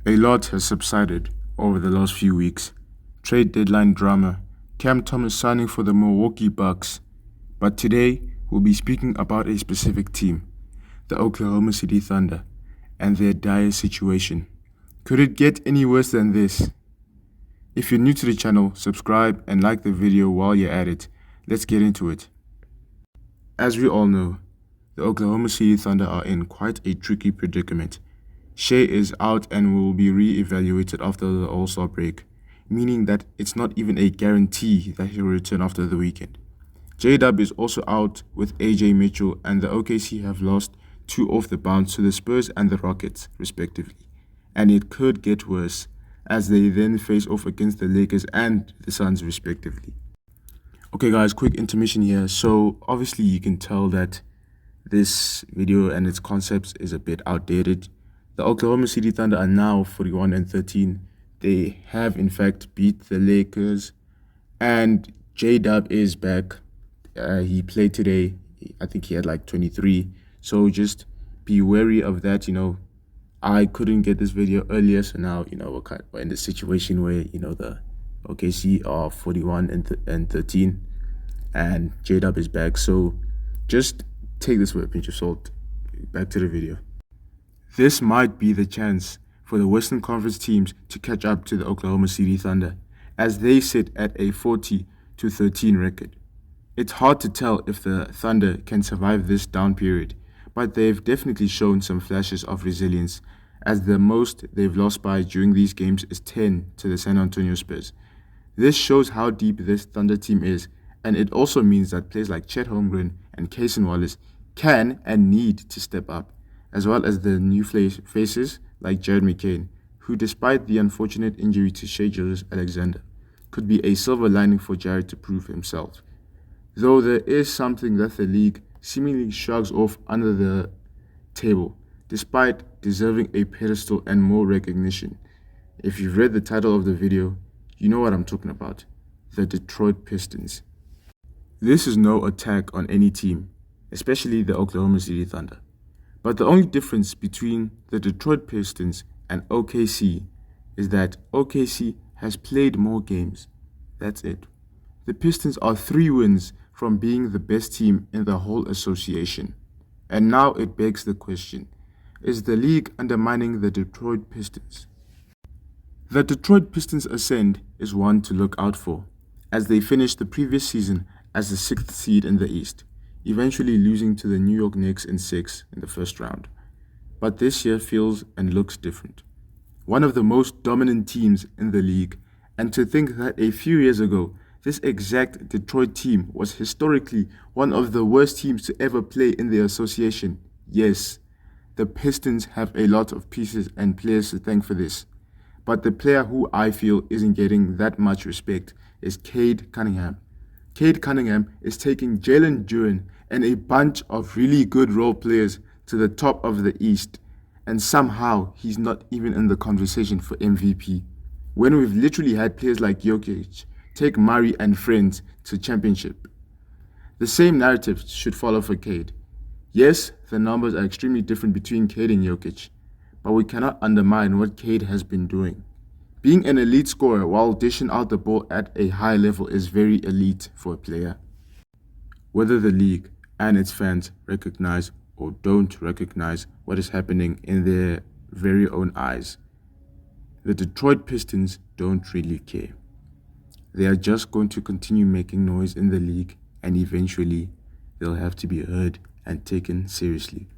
A lot has subsided over the last few weeks. Trade deadline drama, Cam Thomas signing for the Milwaukee Bucks. But today, we'll be speaking about a specific team, the Oklahoma City Thunder, and their dire situation. Could it get any worse than this? If you're new to the channel, subscribe and like the video while you're at it. Let's get into it. As we all know, the Oklahoma City Thunder are in quite a tricky predicament. Shai is out and will be re-evaluated after the All-Star break, meaning that it's not even a guarantee that he'll return after the weekend. J-Dub is also out with AJ Mitchell, and the OKC have lost two off the bounce to the Spurs and the Rockets, respectively. And it could get worse, as they then face off against the Lakers and the Suns, respectively. Okay guys, quick intermission here. So obviously you can tell that this video and its concepts is a bit outdated. The Oklahoma City Thunder are now 41-13. They have in fact beat the Lakers, and J-Dub is back. He played today. I think he had like 23. So just be wary of that. I couldn't get this video earlier, so now we're in the situation where the OKC are 41-13, and J-Dub is back. So just take this with a pinch of salt. Back to the video. This might be the chance for the Western Conference teams to catch up to the Oklahoma City Thunder, as they sit at a 40-13 record. It's hard to tell if the Thunder can survive this down period, but they've definitely shown some flashes of resilience, as the most they've lost by during these games is 10 to the San Antonio Spurs. This shows how deep this Thunder team is, and it also means that players like Chet Holmgren and Cason Wallace can and need to step up, as well as the new faces like Jared McCain, who, despite the unfortunate injury to Shai Gilgeous-Alexander, could be a silver lining for Jared to prove himself. Though there is something that the league seemingly shrugs off under the table, despite deserving a pedestal and more recognition. If you've read the title of the video, you know what I'm talking about: the Detroit Pistons. This is no attack on any team, especially the Oklahoma City Thunder. But the only difference between the Detroit Pistons and OKC is that OKC has played more games. That's it. The Pistons are 3 wins from being the best team in the whole association. And now it begs the question, is the league undermining the Detroit Pistons? The Detroit Pistons' ascent is one to look out for, as they finished the previous season as the 6th seed in the East, eventually losing to the New York Knicks in 6 in the first round. But this year feels and looks different. One of the most dominant teams in the league, and to think that a few years ago, this exact Detroit team was historically one of the worst teams to ever play in the association. Yes, the Pistons have a lot of pieces and players to thank for this. But the player who I feel isn't getting that much respect is Cade Cunningham. Cade Cunningham is taking Jalen Duren and a bunch of really good role players to the top of the East, and somehow he's not even in the conversation for MVP, when we've literally had players like Jokic take Murray and friends to championship. The same narrative should follow for Cade. Yes, the numbers are extremely different between Cade and Jokic, but we cannot undermine what Cade has been doing. Being an elite scorer while dishing out the ball at a high level is very elite for a player. Whether the league and its fans recognize or don't recognize what is happening in their very own eyes, the Detroit Pistons don't really care. They are just going to continue making noise in the league, and eventually they'll have to be heard and taken seriously.